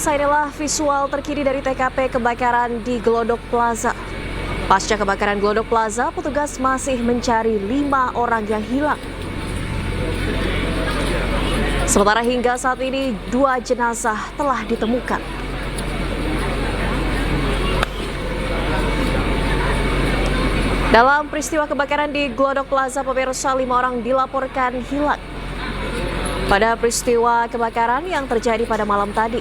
Pemirsa, inilah visual terkini dari TKP kebakaran di Glodok Plaza. Pasca kebakaran Glodok Plaza, petugas masih mencari 5 orang yang hilang. Sementara hingga saat ini 2 jenazah telah ditemukan. Dalam peristiwa kebakaran di Glodok Plaza, pemirsa, 5 orang dilaporkan hilang pada peristiwa kebakaran yang terjadi pada malam tadi.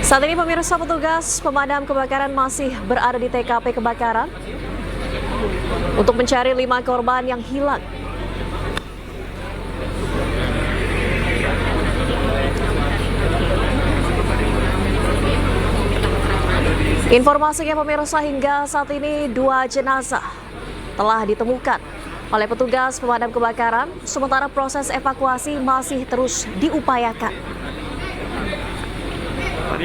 Saat ini pemirsa, petugas pemadam kebakaran masih berada di TKP kebakaran untuk mencari 5 korban yang hilang. Informasinya pemirsa, hingga saat ini 2 jenazah telah ditemukan oleh petugas pemadam kebakaran, sementara proses evakuasi masih terus diupayakan.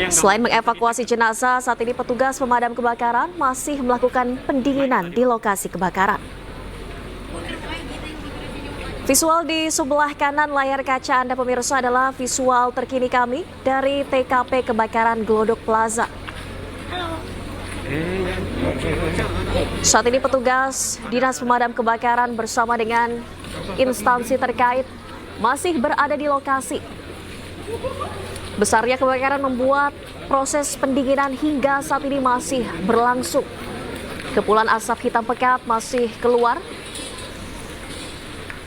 Selain mengevakuasi jenazah, saat ini petugas pemadam kebakaran masih melakukan pendinginan di lokasi kebakaran. Visual di sebelah kanan layar kaca Anda pemirsa adalah visual terkini kami dari TKP kebakaran Glodok Plaza. Saat ini petugas Dinas Pemadam Kebakaran bersama dengan instansi terkait masih berada di lokasi. Besarnya kebakaran membuat proses pendinginan hingga saat ini masih berlangsung. Kepulan asap hitam pekat masih keluar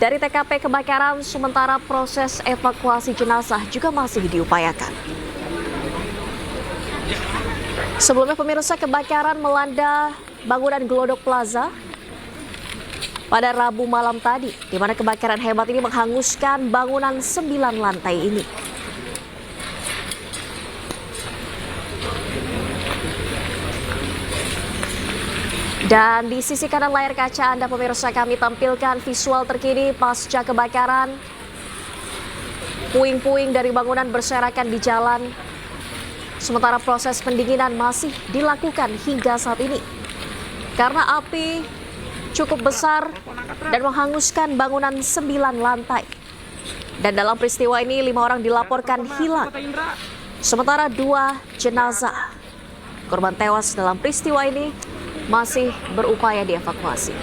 dari TKP kebakaran, sementara proses evakuasi jenazah juga masih diupayakan. Sebelumnya pemirsa, kebakaran melanda bangunan Glodok Plaza pada Rabu malam tadi, di mana kebakaran hebat ini menghanguskan bangunan 9 lantai ini. Dan di sisi kanan layar kaca Anda pemirsa, kami tampilkan visual terkini pasca kebakaran. Puing-puing dari bangunan berserakan di jalan. Sementara proses pendinginan masih dilakukan hingga saat ini. Karena api cukup besar dan menghanguskan bangunan 9 lantai. Dan dalam peristiwa ini 5 orang dilaporkan hilang. Sementara 2 jenazah korban tewas dalam peristiwa ini masih berupaya dievakuasi.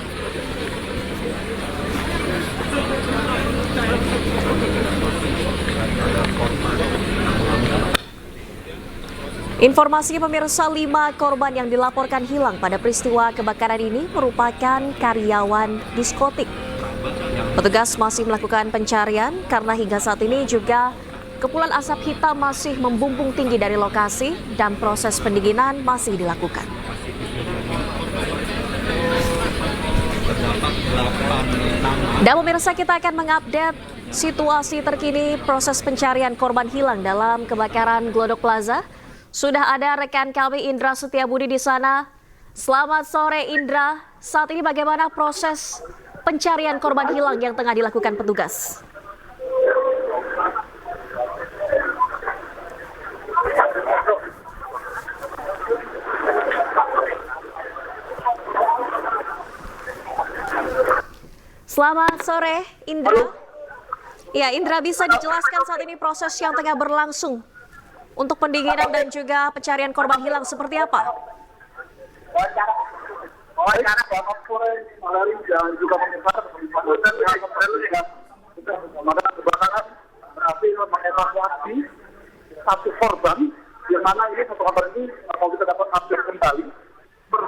Informasinya pemirsa, 5 korban yang dilaporkan hilang pada peristiwa kebakaran ini merupakan karyawan diskotik. Petugas masih melakukan pencarian karena hingga saat ini juga kepulan asap hitam masih membumbung tinggi dari lokasi dan proses pendinginan masih dilakukan. Dan pemirsa, kita akan mengupdate situasi terkini proses pencarian korban hilang dalam kebakaran Glodok Plaza. Sudah ada rekan kami Indra Setiabudi di sana. Selamat sore Indra, saat ini bagaimana proses pencarian korban hilang yang tengah dilakukan petugas? Selamat sore Indra. Ya Indra, bisa dijelaskan saat ini proses yang tengah berlangsung untuk pendinginan dan juga pencarian korban hilang seperti apa? Kebakaran berhasil mengevakuasi 1 korban, yang mana ini 1 korban ini kalau kita dapat update kembali per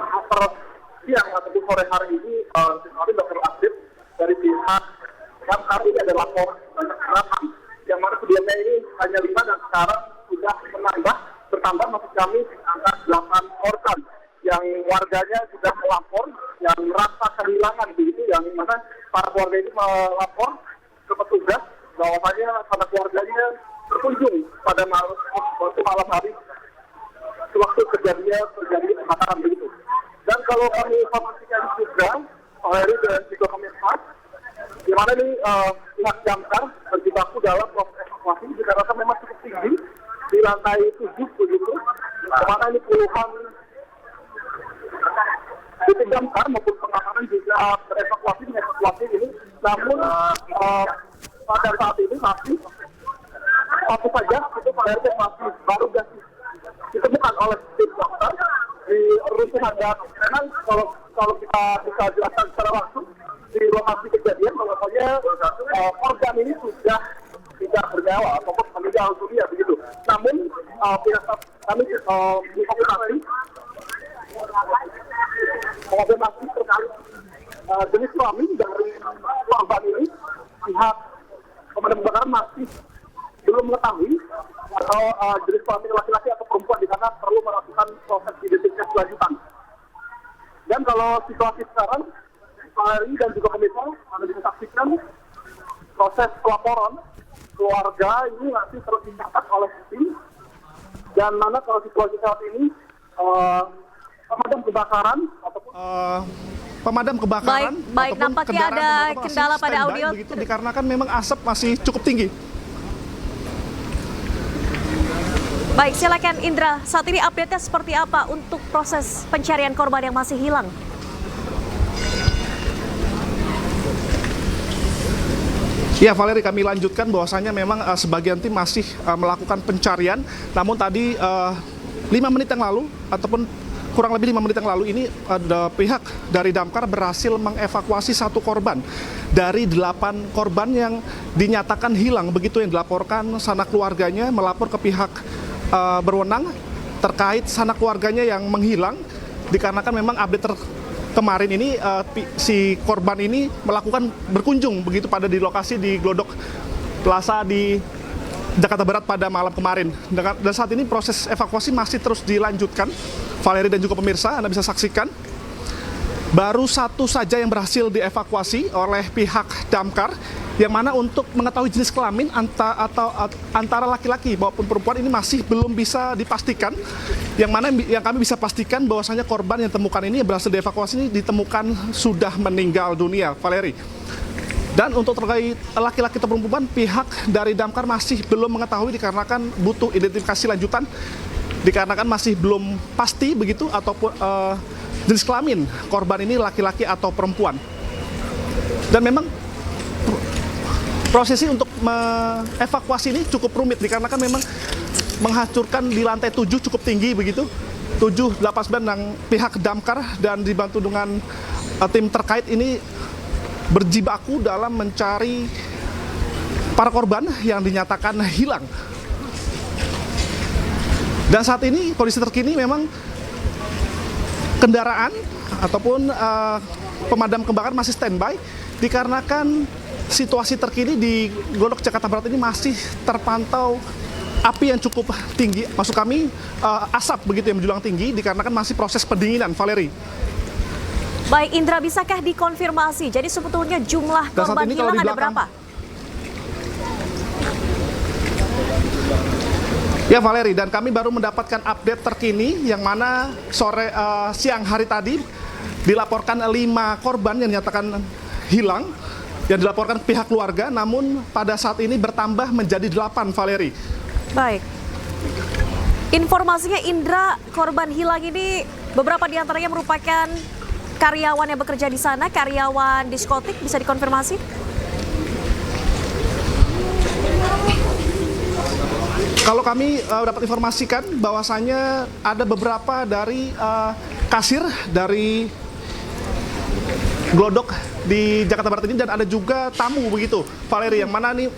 siang atau sore hari ini, kami dapat update dari pihak yang saat ini ada lapor banyak kecelakaan, yang mana sebelumnya ini hanya 5 dan sekarang sudah bertambah maksud kami angka 8 korban yang warganya sudah melapor yang merasa kehilangan begitu, yang mana para keluarga ini melapor ke petugas bahwasanya sanak keluarganya berkunjung pada malam hari sewaktu terjadi kebakaran begitu. Dan kalau kami informasikan juga Eri dan juga Kominfo, di mana ini pihak damkar berjibaku dalam proses evakuasi dikarenakan memang cukup tinggi di lantai 7 begitu, kemana ini puluhan tim damkar maupun pengamanan juga mengevakuasi ini. Namun pada saat ini masih satu saja itu Pak RT masih baru ditemukan oleh tim dokter di runtuhan. Dan memang kalau kita bisa jelaskan secara langsung di lokasi kejadian bahwasanya korban ini sudah tidak bernyawa ataupun meninggal dunia begitu. Namun pihak kami mengkonfirmasi terkait jenis kelamin dari korban ini, pihak pemadam kebakaran masih belum mengetahui atau jenis kelamin laki-laki atau perempuan di sana perlu melakukan proses identifikasi lanjutan. Dan kalau situasi sekarang, Pak Heri dan juga pemirsa, Anda bisa saksikan proses pelaporan keluarga ini masih terus dicatat oleh tim. Dan mana kalau situasi saat ini pemadam kebakaran ataupun pemadam kebakaran baik, ataupun nampaknya kendaraan ada pemadam kebakaran kendala masih pada standby audio. begitu, dikarenakan memang asap masih cukup tinggi. Baik, silakan Indra. Saat ini update-nya seperti apa untuk proses pencarian korban yang masih hilang? Ya, Valeri, kami lanjutkan bahwasanya memang sebagian tim masih melakukan pencarian. Namun tadi 5 menit yang lalu ataupun kurang lebih 5 menit yang lalu ini ada pihak dari damkar berhasil mengevakuasi 1 korban dari 8 korban yang dinyatakan hilang. Begitu yang dilaporkan sanak keluarganya melapor ke pihak berwenang terkait sanak keluarganya yang menghilang, dikarenakan memang update kemarin ini si korban ini melakukan berkunjung begitu pada di lokasi di Glodok Plaza di Jakarta Barat pada malam kemarin. Dan saat ini proses evakuasi masih terus dilanjutkan. Valeri dan juga pemirsa, Anda bisa saksikan. Baru 1 saja yang berhasil dievakuasi oleh pihak damkar, yang mana untuk mengetahui jenis kelamin antara laki-laki maupun perempuan ini masih belum bisa dipastikan. Yang mana yang kami bisa pastikan bahwasanya korban yang ditemukan ini yang berhasil dievakuasi ini ditemukan sudah meninggal dunia, Valeri. Dan untuk terkait laki-laki atau perempuan, pihak dari damkar masih belum mengetahui dikarenakan butuh identifikasi lanjutan, dikarenakan masih belum pasti begitu ataupun jenis kelamin korban ini laki-laki atau perempuan. Dan memang prosesi untuk mengevakuasi ini cukup rumit dikarenakan memang menghancurkan di lantai 7 cukup tinggi begitu. 7, 8, 9 yang pihak damkar dan dibantu dengan tim terkait ini berjibaku dalam mencari para korban yang dinyatakan hilang. Dan saat ini kondisi terkini memang kendaraan ataupun pemadam kebakaran masih standby dikarenakan situasi terkini di Glodok Jakarta Barat ini masih terpantau api yang cukup tinggi. Maksud kami asap begitu yang menjulang tinggi dikarenakan masih proses pendinginan, Valeri. Baik, Indra, bisakah dikonfirmasi? Jadi sebetulnya jumlah Dan saat korban ini kalau hilang di ada belakang- berapa? Ya, Valeri, dan kami baru mendapatkan update terkini yang mana siang hari tadi dilaporkan 5 korban yang dinyatakan hilang yang dilaporkan pihak keluarga, namun pada saat ini bertambah menjadi 8, Valeri. Baik. Informasinya, Indra, korban hilang ini beberapa diantaranya merupakan karyawan yang bekerja di sana, karyawan diskotik, bisa dikonfirmasi? Kalau kami dapat informasikan bahwasanya ada beberapa dari kasir dari Glodok di Jakarta Barat ini dan ada juga tamu begitu, Valeri, yang mana nih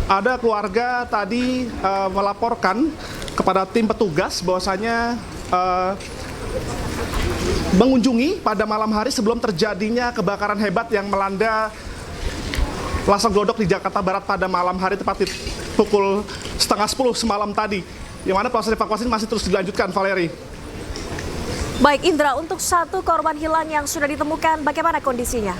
ada keluarga tadi melaporkan kepada tim petugas bahwasanya mengunjungi pada malam hari sebelum terjadinya kebakaran hebat yang melanda Plaza Glodok di Jakarta Barat pada malam hari tepat di pukul 9:30 semalam tadi, yang mana proses evakuasi masih terus dilanjutkan, Valeri. Baik, Indra, untuk 1 korban hilang yang sudah ditemukan, bagaimana kondisinya?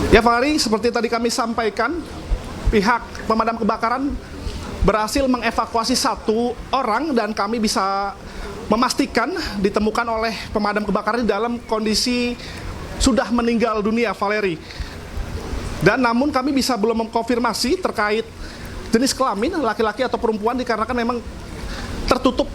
Ya, Valeri, seperti tadi kami sampaikan, pihak pemadam kebakaran berhasil mengevakuasi 1 orang dan kami bisa memastikan ditemukan oleh pemadam kebakaran dalam kondisi sudah meninggal dunia, Valeri. Dan namun kami bisa belum mengkonfirmasi terkait jenis kelamin laki-laki atau perempuan dikarenakan memang tertutup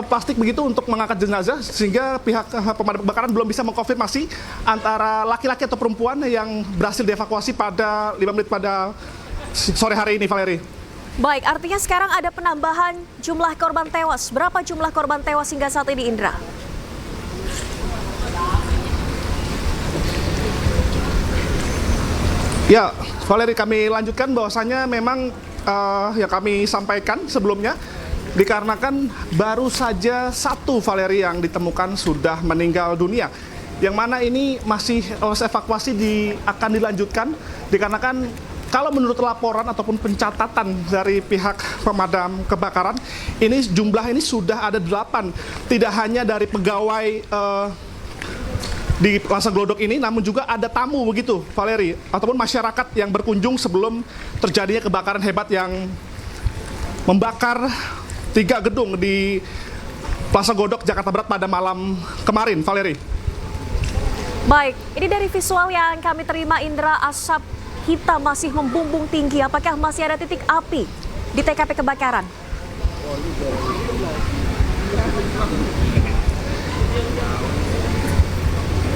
plastik begitu untuk mengangkat jenazah, sehingga pihak pemadam kebakaran belum bisa mengkonfirmasi antara laki-laki atau perempuan yang berhasil dievakuasi pada 5 menit pada sore hari ini, Valeri. Baik, artinya sekarang ada penambahan jumlah korban tewas. Berapa jumlah korban tewas hingga saat ini, Indra? Ya, Valeri, kami lanjutkan bahwasanya memang yang kami sampaikan sebelumnya, dikarenakan baru saja satu Valeri yang ditemukan sudah meninggal dunia, yang mana ini masih proses evakuasi akan dilanjutkan, dikarenakan kalau menurut laporan ataupun pencatatan dari pihak pemadam kebakaran, ini jumlah ini sudah ada 8, tidak hanya dari pegawai di Plaza Glodok ini, namun juga ada tamu begitu, Valeri, ataupun masyarakat yang berkunjung sebelum terjadinya kebakaran hebat yang membakar 3 gedung di Plaza Glodok, Jakarta Barat pada malam kemarin, Valeri. Baik, ini dari visual yang kami terima, Indra, asap hitam masih membumbung tinggi. Apakah masih ada titik api di TKP kebakaran?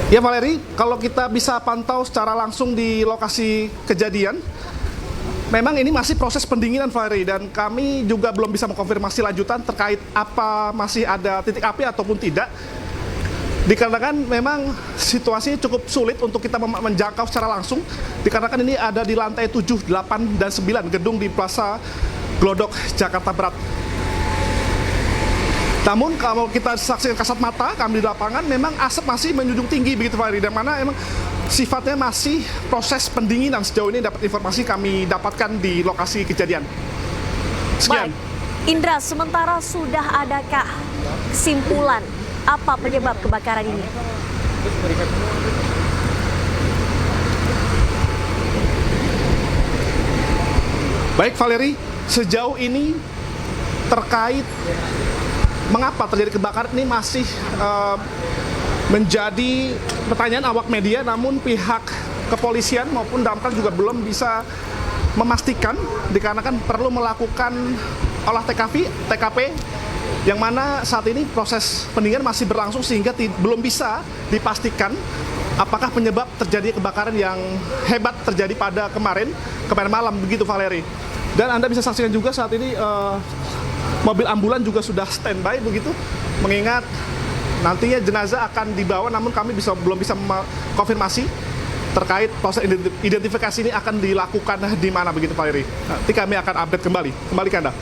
Ya, Valeri, kalau kita bisa pantau secara langsung di lokasi kejadian, memang ini masih proses pendinginan, Valeri, dan kami juga belum bisa mengkonfirmasi lanjutan terkait apa masih ada titik api ataupun tidak. Dikarenakan memang situasinya cukup sulit untuk kita menjangkau secara langsung, dikarenakan ini ada di lantai 7, 8, dan 9 gedung di Plaza Glodok, Jakarta Barat. Namun kalau kita saksikan kasat mata kami di lapangan, memang asap masih menjunjung tinggi begitu, Valeri, dan mana memang sifatnya masih proses pendinginan. Sejauh ini dapat informasi kami dapatkan di lokasi kejadian. Sekian. Baik, Indra, sementara sudah adakah kesimpulan apa penyebab kebakaran ini? Baik, Valeri, sejauh ini terkait mengapa terjadi kebakaran ini masih menjadi pertanyaan awak media, namun pihak kepolisian maupun damkar juga belum bisa memastikan, dikarenakan perlu melakukan olah TKP yang mana saat ini proses pendinginan masih berlangsung, sehingga belum bisa dipastikan apakah penyebab terjadi kebakaran yang hebat terjadi pada kemarin malam begitu, Valeri. Dan Anda bisa saksikan juga saat ini mobil ambulan juga sudah standby begitu, mengingat nantinya jenazah akan dibawa, namun kami belum bisa konfirmasi terkait proses identifikasi ini akan dilakukan di mana begitu, Valeri. Nanti kami akan update kembali ke Anda.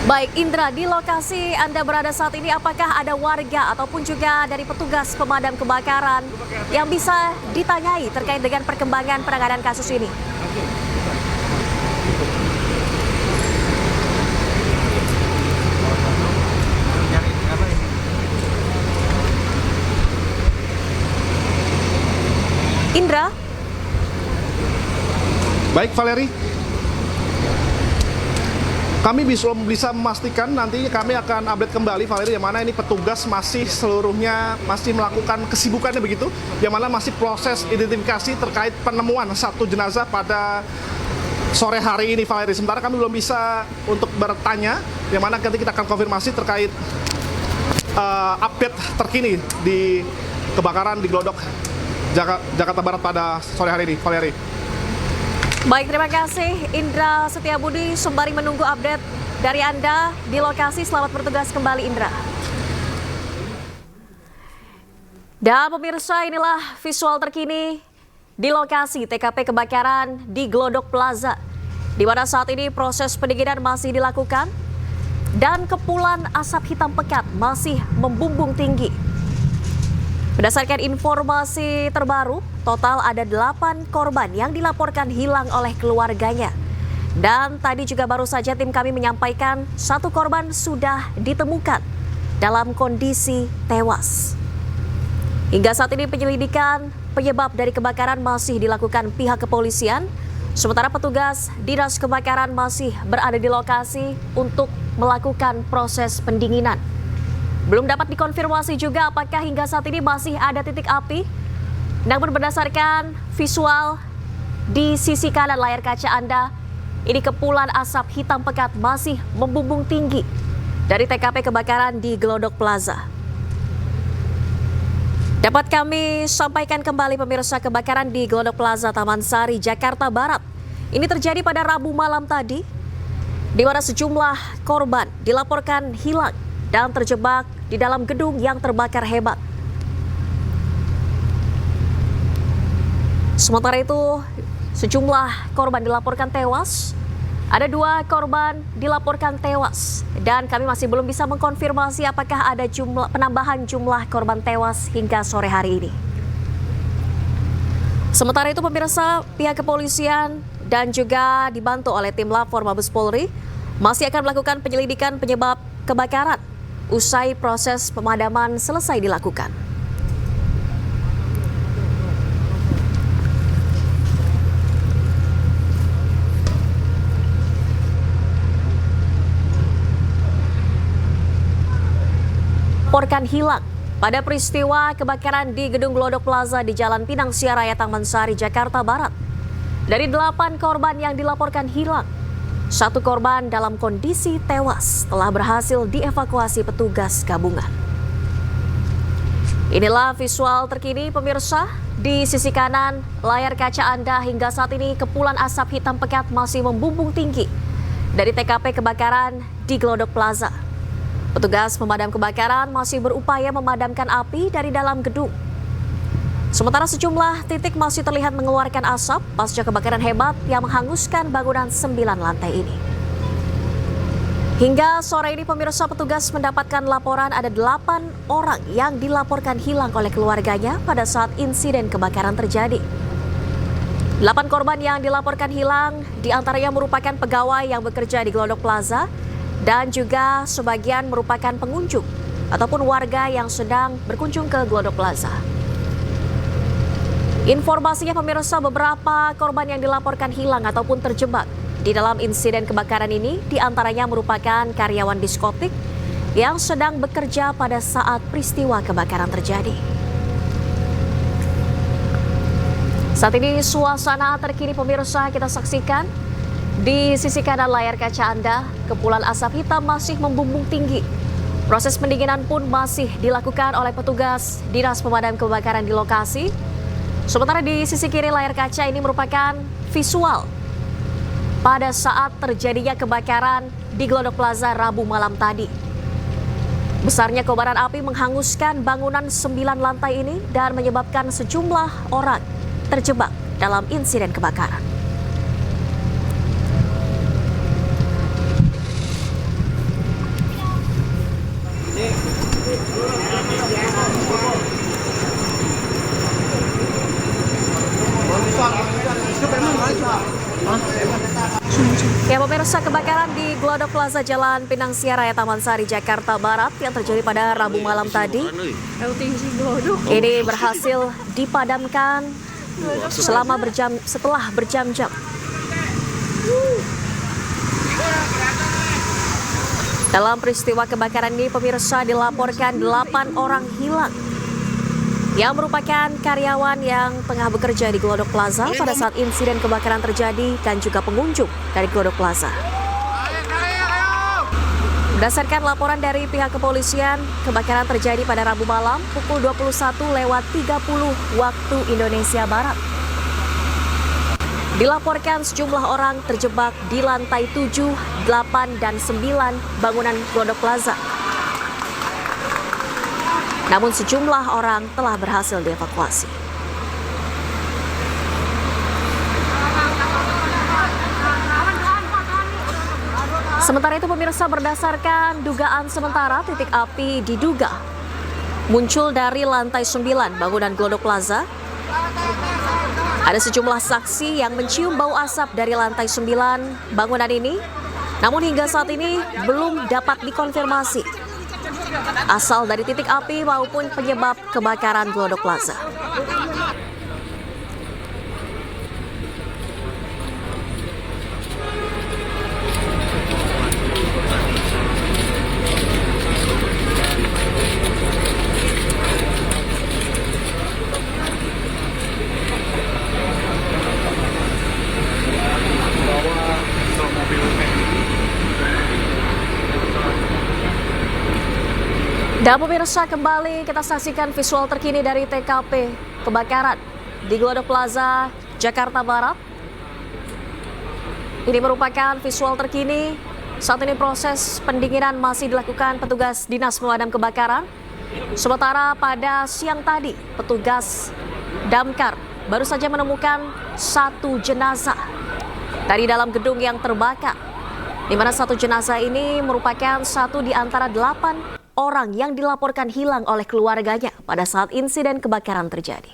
Baik, Indra, di lokasi Anda berada saat ini, apakah ada warga ataupun juga dari petugas pemadam kebakaran yang bisa ditanyai terkait dengan perkembangan penanganan kasus ini? Indra? Baik, Valeri. Kami belum bisa memastikan, nanti kami akan update kembali, Valeri, yang mana ini petugas masih seluruhnya masih melakukan kesibukannya begitu, yang mana masih proses identifikasi terkait penemuan satu jenazah pada sore hari ini, Valeri. Sementara kami belum bisa untuk bertanya, yang mana nanti kita akan konfirmasi terkait update terkini di kebakaran di Glodok, Jakarta Barat pada sore hari ini, Valeri. Baik, terima kasih Indra Setiabudi, sembari menunggu update dari Anda di lokasi. Selamat bertugas kembali, Indra. Dan pemirsa, inilah visual terkini di lokasi TKP kebakaran di Glodok Plaza, di mana saat ini proses pendinginan masih dilakukan dan kepulan asap hitam pekat masih membumbung tinggi. Berdasarkan informasi terbaru, total ada 8 korban yang dilaporkan hilang oleh keluarganya. Dan tadi juga baru saja tim kami menyampaikan 1 korban sudah ditemukan dalam kondisi tewas. Hingga saat ini penyelidikan penyebab dari kebakaran masih dilakukan pihak kepolisian, sementara petugas dinas kebakaran masih berada di lokasi untuk melakukan proses pendinginan. Belum dapat dikonfirmasi juga apakah hingga saat ini masih ada titik api. Namun berdasarkan visual di sisi kanan layar kaca Anda, ini kepulan asap hitam pekat masih membumbung tinggi dari TKP kebakaran di Glodok Plaza. Dapat kami sampaikan kembali pemirsa, kebakaran di Glodok Plaza Taman Sari, Jakarta Barat. Ini terjadi pada Rabu malam tadi, di mana sejumlah korban dilaporkan hilang dan terjebak di dalam gedung yang terbakar hebat. Sementara itu, sejumlah korban dilaporkan tewas. Ada 2 korban dilaporkan tewas dan kami masih belum bisa mengkonfirmasi apakah ada penambahan jumlah korban tewas hingga sore hari ini. Sementara itu pemirsa, pihak kepolisian dan juga dibantu oleh tim Lapor Mabes Polri masih akan melakukan penyelidikan penyebab kebakaran usai proses pemadaman selesai dilakukan. Laporkan hilang pada peristiwa kebakaran di Gedung Glodok Plaza di Jalan Pinang Sia Raya Taman Sari, Jakarta Barat. Dari 8 korban yang dilaporkan hilang, 1 korban dalam kondisi tewas telah berhasil dievakuasi petugas gabungan. Inilah visual terkini pemirsa. Di sisi kanan layar kaca Anda hingga saat ini kepulan asap hitam pekat masih membumbung tinggi dari TKP kebakaran di Glodok Plaza. Petugas pemadam kebakaran masih berupaya memadamkan api dari dalam gedung. Sementara sejumlah titik masih terlihat mengeluarkan asap pasca kebakaran hebat yang menghanguskan bangunan 9 lantai ini. Hingga sore ini pemirsa, petugas mendapatkan laporan ada 8 orang yang dilaporkan hilang oleh keluarganya pada saat insiden kebakaran terjadi. 8 korban yang dilaporkan hilang diantaranya merupakan pegawai yang bekerja di Glodok Plaza dan juga sebagian merupakan pengunjung ataupun warga yang sedang berkunjung ke Glodok Plaza. Informasinya pemirsa, beberapa korban yang dilaporkan hilang ataupun terjebak di dalam insiden kebakaran ini diantaranya merupakan karyawan diskotik yang sedang bekerja pada saat peristiwa kebakaran terjadi. Saat ini suasana terkini pemirsa kita saksikan. Di sisi kanan layar kaca Anda, kepulan asap hitam masih membumbung tinggi. Proses pendinginan pun masih dilakukan oleh petugas Dinas Pemadam Kebakaran di lokasi. Sementara di sisi kiri layar kaca ini merupakan visual pada saat terjadinya kebakaran di Glodok Plaza Rabu malam tadi. Besarnya kobaran api menghanguskan bangunan 9 lantai ini dan menyebabkan sejumlah orang terjebak dalam insiden kebakaran. Ya pemirsa, kebakaran di Glodok Plaza Jalan Pinang Sia Raya Taman Sari, Jakarta Barat yang terjadi pada Rabu malam tadi ini berhasil dipadamkan setelah berjam-jam. Dalam peristiwa kebakaran ini pemirsa dilaporkan 8 orang hilang yang merupakan karyawan yang tengah bekerja di Glodok Plaza pada saat insiden kebakaran terjadi dan juga pengunjung dari Glodok Plaza. Berdasarkan laporan dari pihak kepolisian, kebakaran terjadi pada Rabu malam pukul 21.30 waktu Indonesia Barat. Dilaporkan sejumlah orang terjebak di lantai 7, 8, dan 9 bangunan Glodok Plaza. Namun sejumlah orang telah berhasil dievakuasi. Sementara itu pemirsa, berdasarkan dugaan sementara, titik api diduga muncul dari lantai 9 bangunan Glodok Plaza. Ada sejumlah saksi yang mencium bau asap dari lantai 9 bangunan ini. Namun hingga saat ini belum dapat dikonfirmasi asal dari titik api maupun penyebab kebakaran Glodok Plaza. Dan pemirsa, kembali kita saksikan visual terkini dari TKP kebakaran di Glodok Plaza, Jakarta Barat. Ini merupakan visual terkini. Saat ini proses pendinginan masih dilakukan petugas Dinas Pemadam Kebakaran. Sementara pada siang tadi, petugas damkar baru saja menemukan satu jenazah dari dalam gedung yang terbakar, di mana satu jenazah ini merupakan satu di antara 8 orang yang dilaporkan hilang oleh keluarganya pada saat insiden kebakaran terjadi.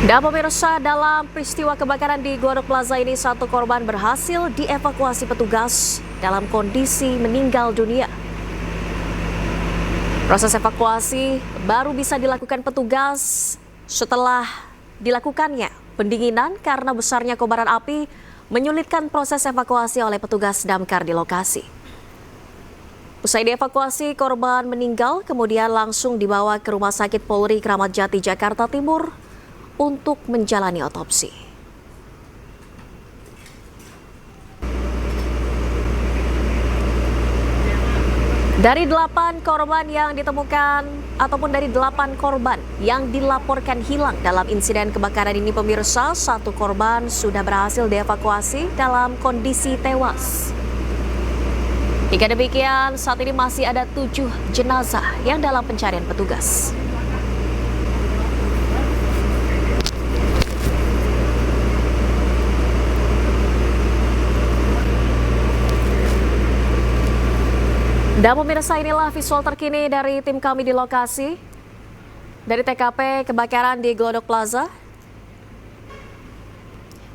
Dan pemirsa, dalam peristiwa kebakaran di Glodok Plaza ini, satu korban berhasil dievakuasi petugas dalam kondisi meninggal dunia. Proses evakuasi baru bisa dilakukan petugas setelah dilakukannya pendinginan karena besarnya kobaran api menyulitkan proses evakuasi oleh petugas damkar di lokasi. Usai dievakuasi, korban meninggal kemudian langsung dibawa ke Rumah Sakit Polri Kramat Jati, Jakarta Timur untuk menjalani otopsi. Dari 8 korban yang ditemukan ataupun dari 8 korban yang dilaporkan hilang dalam insiden kebakaran ini, pemirsa, satu korban sudah berhasil dievakuasi dalam kondisi tewas. Hingga demikian, saat ini masih ada 7 jenazah yang dalam pencarian petugas. Dan pemirsa, inilah visual terkini dari tim kami di lokasi dari TKP kebakaran di Glodok Plaza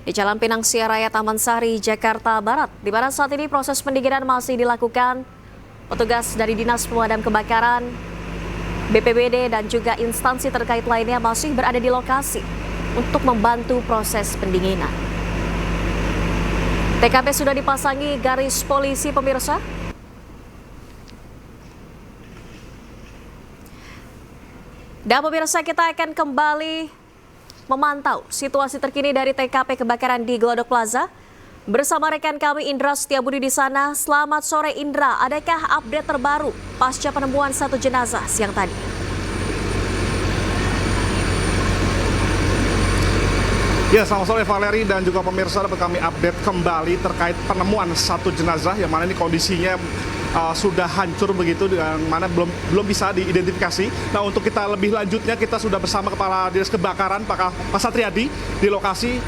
di Jalan Pinang Sia Raya, Taman Sari, Jakarta Barat, di mana saat ini proses pendinginan masih dilakukan. Petugas dari Dinas Pemadam Kebakaran, BPBD dan juga instansi terkait lainnya masih berada di lokasi untuk membantu proses pendinginan. TKP sudah dipasangi garis polisi, pemirsa. Dan pemirsa, kita akan kembali memantau situasi terkini dari TKP kebakaran di Glodok Plaza bersama rekan kami Indra Setiabudi di sana. Selamat sore Indra, adakah update terbaru pasca penemuan satu jenazah siang tadi? Ya, selamat sore Valeri dan juga pemirsa, dapat kami update kembali terkait penemuan satu jenazah yang mana ini kondisinya sudah hancur begitu, dengan mana belum bisa diidentifikasi. Nah, untuk kita lebih lanjutnya kita sudah bersama Kepala Dinas Kebakaran Pak Satriadi di lokasi.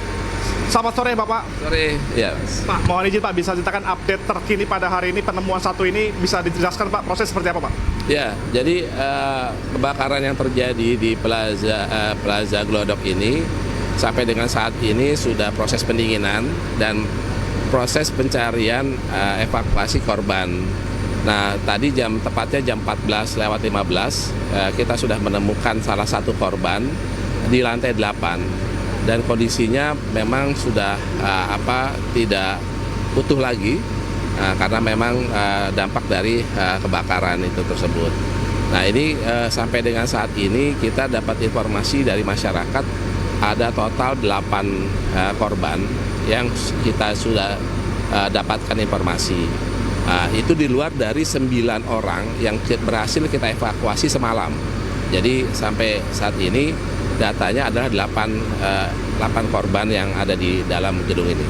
Selamat sore Bapak. Sore, ya. Pak, mohon izin Pak, bisa ceritakan update terkini pada hari ini penemuan satu ini, bisa dijelaskan Pak proses seperti apa Pak? Ya, jadi kebakaran yang terjadi di Plaza Glodok ini sampai dengan saat ini sudah proses pendinginan dan proses pencarian evakuasi korban. Nah, tadi tepatnya jam 14:15 kita sudah menemukan salah satu korban di lantai 8 dan kondisinya memang sudah tidak utuh lagi karena memang dampak dari kebakaran itu tersebut. Nah, ini sampai dengan saat ini kita dapat informasi dari masyarakat ada total 8 korban yang kita sudah dapatkan informasi. Itu di luar dari 9 orang yang berhasil kita evakuasi semalam. Jadi sampai saat ini datanya adalah 8 korban yang ada di dalam gedung ini.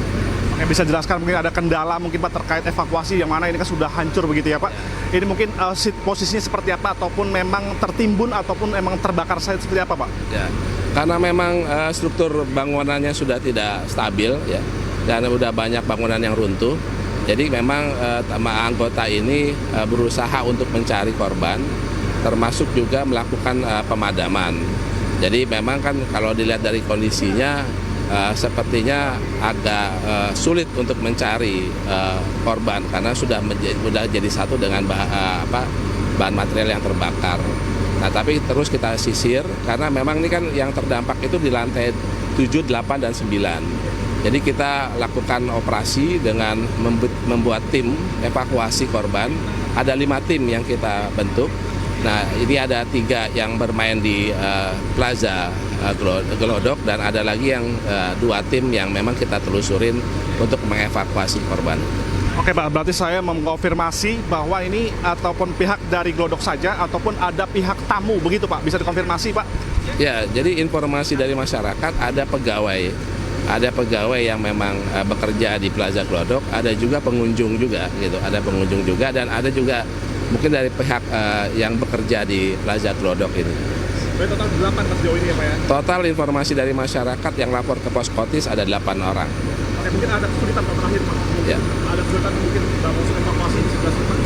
Oke, bisa jelaskan mungkin ada kendala mungkin Pak terkait evakuasi yang mana ini kan sudah hancur begitu ya Pak. Ini mungkin posisinya seperti apa, ataupun memang tertimbun ataupun memang terbakar seperti apa Pak? Ya, karena memang struktur bangunannya sudah tidak stabil ya, dan sudah banyak bangunan yang runtuh. Jadi memang anggota ini berusaha untuk mencari korban, termasuk juga melakukan pemadaman. Jadi memang kan kalau dilihat dari kondisinya sepertinya agak sulit untuk mencari korban karena sudah jadi satu dengan bahan material yang terbakar. Nah, tapi terus kita sisir karena memang ini kan yang terdampak itu di lantai 7, 8, dan 9. Jadi kita lakukan operasi dengan membuat tim evakuasi korban. Ada 5 tim yang kita bentuk. Nah, ini ada 3 yang bermain di Plaza Glodok, dan ada lagi yang 2 tim yang memang kita telusurin untuk mengevakuasi korban. Oke Pak, berarti saya mengkonfirmasi bahwa ini ataupun pihak dari Glodok saja ataupun ada pihak tamu, begitu Pak? Bisa dikonfirmasi Pak? Ya, jadi informasi dari masyarakat ada pegawai yang memang bekerja di Plaza Glodok, ada juga pengunjung juga gitu, dan ada juga mungkin dari pihak yang bekerja di Plaza Glodok ini. Berarti total 8 sejauh ini ya Pak ya? Total informasi dari masyarakat yang lapor ke Pos Kotis ada 8 orang. Oke, mungkin ada kesulitan Pak terakhir Pak? Ya. Ada kesulitan mungkin proses evakuasi di sebelah sini Pak?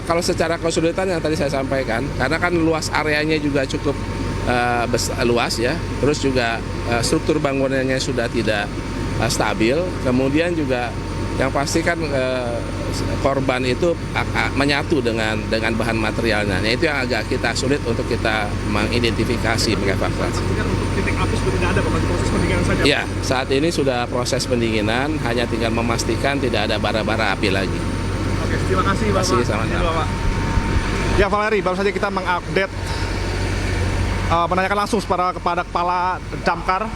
Kalau secara kesulitan yang tadi saya sampaikan, karena kan luas areanya juga cukup luas ya, terus juga struktur bangunannya sudah tidak stabil, kemudian juga yang pasti kan korban itu menyatu dengan bahan materialnya. Nah, itu yang agak kita sulit untuk kita mengidentifikasi, mengevakuasi. Pastikan untuk titik api sudah tidak ada Pak, proses pendinginan saja? Ya, saat ini sudah proses pendinginan, hanya tinggal memastikan tidak ada bara-bara api lagi. Oke, terima kasih Bapak. Terima kasih, sama-sama. Ya Valeri, baru saja kita mengupdate, menanyakan langsung kepada Kepala Damkar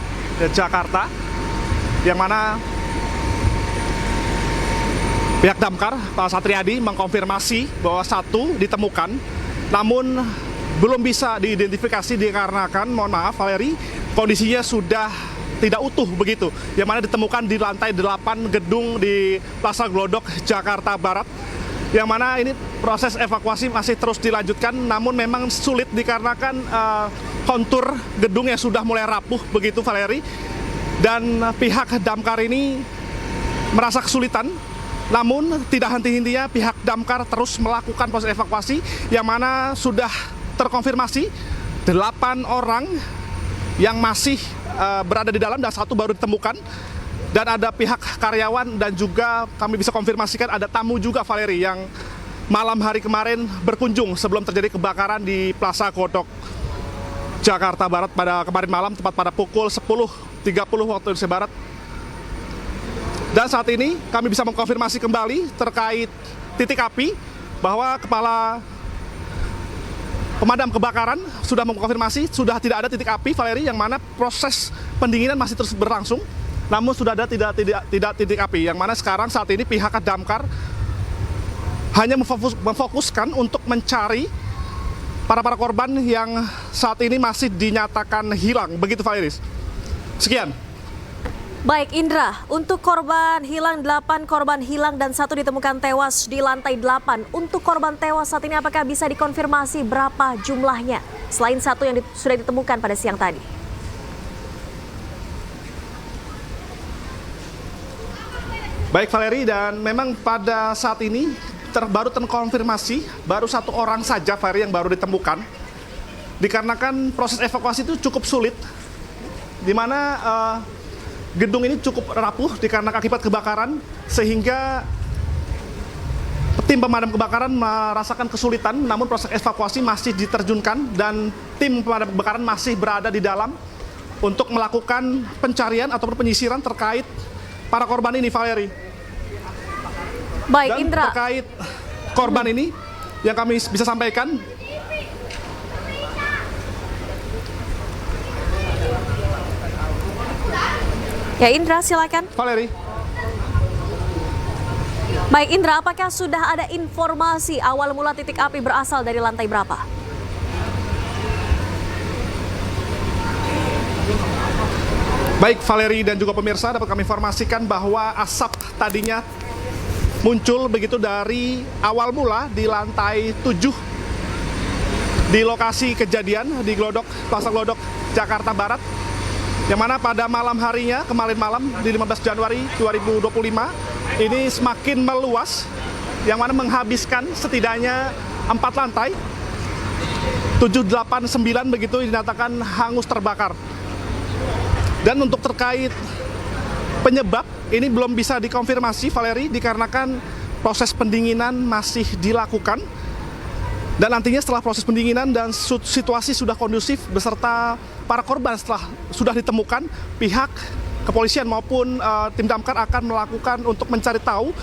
Jakarta, yang mana pihak Damkar, Pak Satriadi, mengkonfirmasi bahwa 1 ditemukan, namun belum bisa diidentifikasi dikarenakan, mohon maaf Valeri, kondisinya sudah tidak utuh begitu, yang mana ditemukan di lantai 8 gedung di Plaza Glodok, Jakarta Barat, yang mana ini proses evakuasi masih terus dilanjutkan, namun memang sulit dikarenakan kontur gedung yang sudah mulai rapuh begitu Valeri, dan pihak Damkar ini merasa kesulitan. Namun tidak henti-hentinya pihak Damkar terus melakukan proses evakuasi, yang mana sudah terkonfirmasi 8 orang yang masih berada di dalam dan 1 baru ditemukan. Dan ada pihak karyawan dan juga kami bisa konfirmasikan ada tamu juga Valeri yang malam hari kemarin berkunjung sebelum terjadi kebakaran di Plaza Glodok, Jakarta Barat pada kemarin malam, tepat pada pukul 10.30 waktu Indonesia Barat. Dan saat ini kami bisa mengkonfirmasi kembali terkait titik api, bahwa Kepala Pemadam Kebakaran sudah mengkonfirmasi sudah tidak ada titik api Valeri, yang mana proses pendinginan masih terus berlangsung, namun sudah ada tidak titik api, yang mana sekarang saat ini pihak Damkar hanya memfokuskan untuk mencari para korban yang saat ini masih dinyatakan hilang, begitu Valeri. Sekian. Baik Indra, untuk korban hilang 8 korban hilang dan 1 ditemukan tewas di lantai 8. Untuk korban tewas saat ini apakah bisa dikonfirmasi berapa jumlahnya selain 1 yang sudah ditemukan pada siang tadi? Baik Valeri, dan memang pada saat ini baru terkonfirmasi baru 1 orang saja Valeri yang baru ditemukan, dikarenakan proses evakuasi itu cukup sulit, di mana gedung ini cukup rapuh dikarenakan akibat kebakaran, sehingga tim pemadam kebakaran merasakan kesulitan, namun proses evakuasi masih diterjunkan dan tim pemadam kebakaran masih berada di dalam untuk melakukan pencarian ataupun penyisiran terkait para korban ini Valeri. Baik Dan Indra, terkait korban ini yang kami bisa sampaikan, ya Indra silakan. Valeri. Baik Indra, apakah sudah ada informasi awal mula titik api berasal dari lantai berapa? Baik Valeri dan juga pemirsa, dapat kami informasikan bahwa asap tadinya muncul begitu dari awal mula di lantai 7 di lokasi kejadian di Glodok, Plaza Glodok, Jakarta Barat, yang mana pada malam harinya, kemarin malam di 15 Januari 2025, ini semakin meluas, yang mana menghabiskan setidaknya 4 lantai, 7, 8, 9 begitu dinyatakan hangus terbakar. Dan untuk terkait penyebab, ini belum bisa dikonfirmasi Valeri, dikarenakan proses pendinginan masih dilakukan. Dan nantinya setelah proses pendinginan dan situasi sudah kondusif beserta para korban setelah sudah ditemukan, pihak kepolisian maupun tim damkar akan melakukan untuk mencari tahu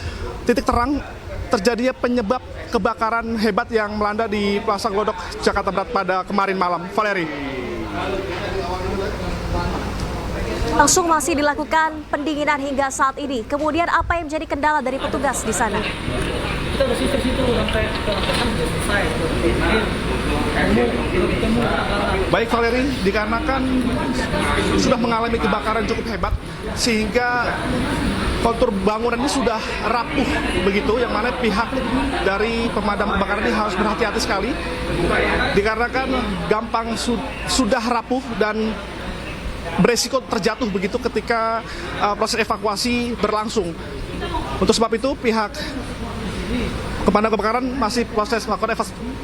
titik terang terjadinya penyebab kebakaran hebat yang melanda di Plaza Glodok, Jakarta Barat pada kemarin malam. Valeri. Langsung masih dilakukan pendinginan hingga saat ini. Kemudian apa yang menjadi kendala dari petugas di sana? Kita udah situ sampai selesai. Baik Valeri, dikarenakan sudah mengalami kebakaran cukup hebat sehingga kontur bangunan ini sudah rapuh begitu, yang mana pihak dari pemadam kebakaran ini harus berhati-hati sekali dikarenakan gampang sudah rapuh dan beresiko terjatuh begitu ketika proses evakuasi berlangsung. Untuk sebab itu pihak pemadam kebakaran masih melakukan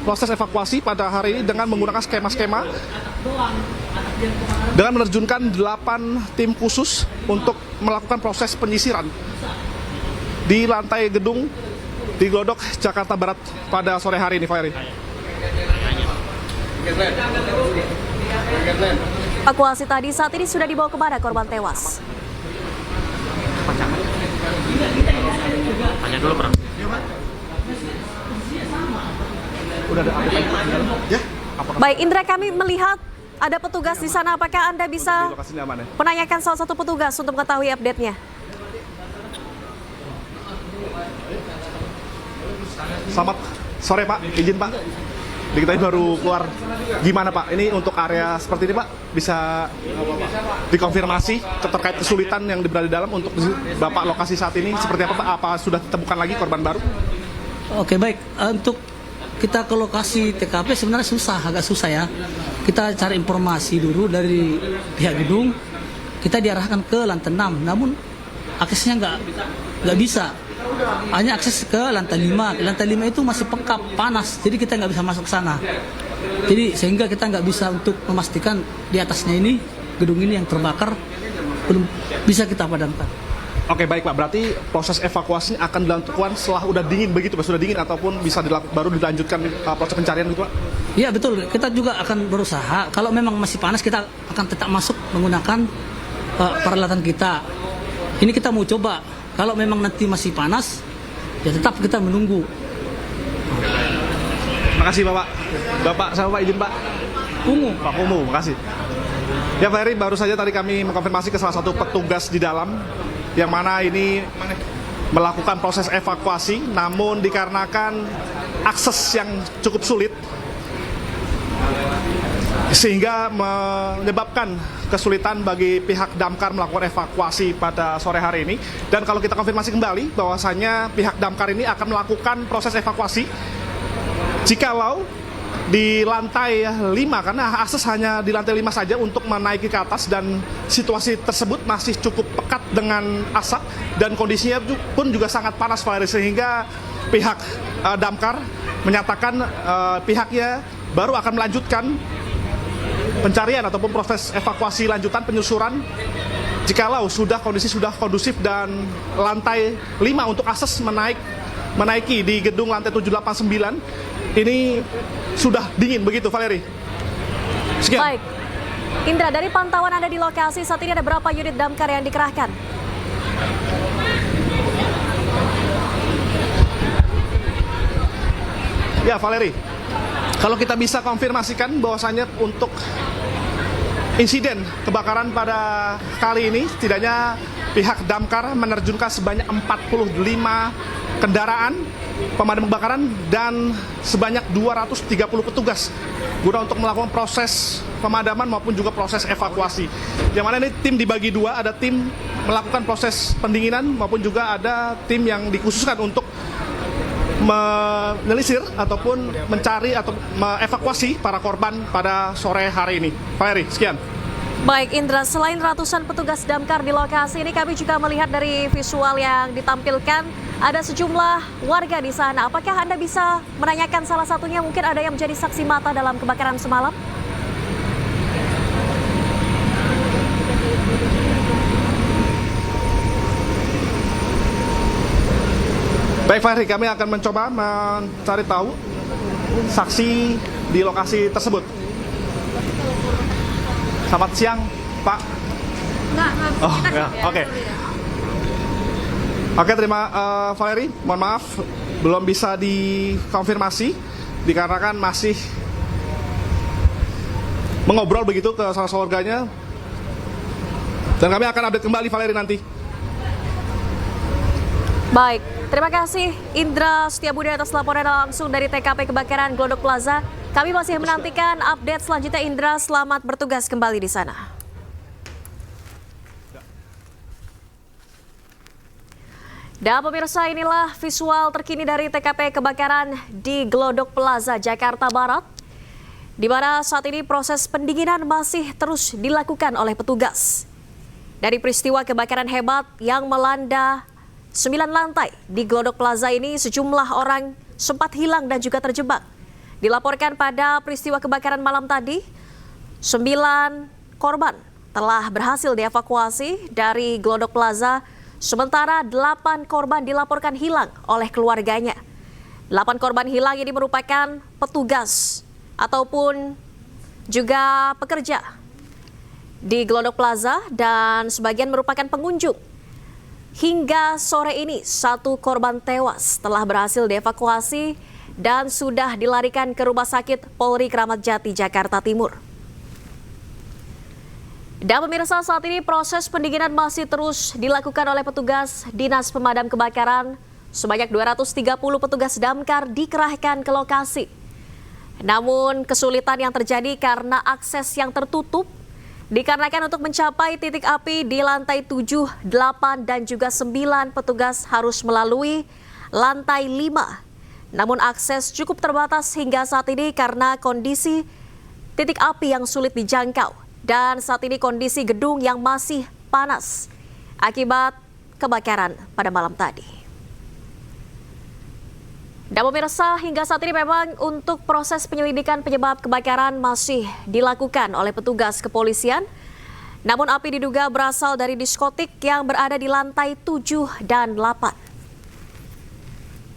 proses evakuasi pada hari ini dengan menggunakan skema-skema dengan menerjunkan 8 tim khusus untuk melakukan proses penyisiran di lantai gedung di Glodok, Jakarta Barat pada sore hari ini, Valeri. Evakuasi tadi saat ini sudah dibawa kemana korban tewas? Tanya dulu, Bro. Udah ada ya? Baik, Indra, kami melihat ada petugas di sana. Apakah Anda bisa Lokasinya aman ya? menanyakan salah satu petugas untuk mengetahui update-nya? Selamat sore Pak, izin Pak. Kita baru keluar. Gimana Pak? Ini untuk area seperti ini Pak, bisa dikonfirmasi terkait kesulitan yang berada di dalam untuk Bapak lokasi saat ini seperti apa Pak? Apa sudah ditemukan lagi korban baru? Oke, baik. Untuk kita ke lokasi TKP sebenarnya agak susah ya. Kita cari informasi dulu dari pihak gedung. Kita diarahkan ke lantai 6, namun aksesnya nggak bisa. Hanya akses ke lantai 5. Lantai 5 itu masih pekap, panas, jadi kita nggak bisa masuk ke sana. Jadi sehingga kita nggak bisa untuk memastikan di atasnya ini, gedung ini yang terbakar, belum bisa kita padamkan. Oke baik Pak, berarti proses evakuasi akan dilakukan setelah udah dingin begitu Pak? Sudah dingin ataupun bisa baru dilanjutkan proses pencarian gitu Pak? Iya betul, kita juga akan berusaha. Kalau memang masih panas, kita akan tetap masuk menggunakan peralatan kita. Ini kita mau coba. Kalau memang nanti masih panas, ya tetap kita menunggu. Makasih Bapak. Bapak sama Pak izin Pak. Pak Kumu, makasih. Ya Ferry, baru saja tadi kami mengkonfirmasi ke salah satu petugas di dalam yang mana ini melakukan proses evakuasi, namun dikarenakan akses yang cukup sulit sehingga menyebabkan kesulitan bagi pihak damkar melakukan evakuasi pada sore hari ini. Dan kalau kita konfirmasi kembali bahwasannya pihak damkar ini akan melakukan proses evakuasi jikalau di lantai 5, karena akses hanya di lantai 5 saja untuk menaiki ke atas, dan situasi tersebut masih cukup pekat dengan asap dan kondisinya pun juga sangat panas Valeri, sehingga pihak damkar menyatakan pihaknya baru akan melanjutkan pencarian ataupun proses evakuasi lanjutan penyusuran jikalau kondisi sudah kondusif dan lantai 5 untuk akses menaiki di gedung lantai 7, 8, 9 ini sudah dingin begitu Valeri. Sekian. Baik, Indra, dari pantauan Anda di lokasi saat ini ada berapa unit damkar yang dikerahkan? Ya Valeri, kalau kita bisa konfirmasikan bahwasannya untuk insiden kebakaran pada kali ini setidaknya pihak damkar menerjunkan sebanyak 45 kendaraan pemadam kebakaran dan sebanyak 230 petugas guna untuk melakukan proses pemadaman maupun juga proses evakuasi. Yang mana ini tim dibagi dua, ada tim melakukan proses pendinginan maupun juga ada tim yang dikhususkan untuk menelisir ataupun mencari atau mengevakuasi para korban pada sore hari ini. Pak Eri, sekian. Baik Indra, selain ratusan petugas damkar di lokasi ini, kami juga melihat dari visual yang ditampilkan ada sejumlah warga di sana. Apakah Anda bisa menanyakan salah satunya, mungkin ada yang menjadi saksi mata dalam kebakaran semalam? Baik Fahri, kami akan mencoba mencari tahu saksi di lokasi tersebut. Selamat siang, Pak. Oh, ya, oke. Oke, terima Valeri. Mohon maaf, belum bisa dikonfirmasi dikarenakan masih mengobrol begitu ke salah satu warganya. Dan kami akan update kembali Valeri nanti. Baik, terima kasih Indra Setiabudi atas laporan langsung dari TKP kebakaran Glodok Plaza. Kami masih menantikan update selanjutnya. Indra, selamat bertugas kembali di sana. Dan pemirsa, inilah visual terkini dari TKP kebakaran di Glodok Plaza, Jakarta Barat, di mana saat ini proses pendinginan masih terus dilakukan oleh petugas. Dari peristiwa kebakaran hebat yang melanda 9 lantai di Glodok Plaza ini, sejumlah orang sempat hilang dan juga terjebak. Dilaporkan pada peristiwa kebakaran malam tadi, 9 korban telah berhasil dievakuasi dari Glodok Plaza, sementara 8 korban dilaporkan hilang oleh keluarganya. 8 korban hilang ini merupakan petugas ataupun juga pekerja di Glodok Plaza dan sebagian merupakan pengunjung. Hingga sore ini, 1 korban tewas telah berhasil dievakuasi dan sudah dilarikan ke Rumah Sakit Polri Kramat Jati, Jakarta Timur. Dan pemirsa, saat ini proses pendinginan masih terus dilakukan oleh petugas Dinas Pemadam Kebakaran. Sebanyak 230 petugas damkar dikerahkan ke lokasi. Namun kesulitan yang terjadi karena akses yang tertutup, dikarenakan untuk mencapai titik api di lantai 7, 8, dan juga 9 petugas harus melalui lantai 5. Namun akses cukup terbatas hingga saat ini karena kondisi titik api yang sulit dijangkau. Dan saat ini kondisi gedung yang masih panas akibat kebakaran pada malam tadi. Dan pemirsa, hingga saat ini memang untuk proses penyelidikan penyebab kebakaran masih dilakukan oleh petugas kepolisian. Namun api diduga berasal dari diskotik yang berada di lantai 7 dan 8.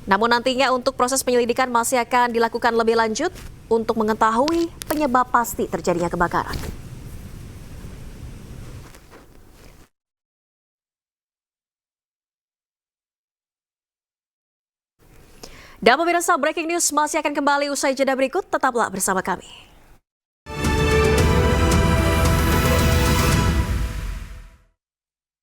Namun nantinya untuk proses penyelidikan masih akan dilakukan lebih lanjut untuk mengetahui penyebab pasti terjadinya kebakaran. Dan pemirsa, breaking news masih akan kembali usai jeda berikut. Tetaplah bersama kami.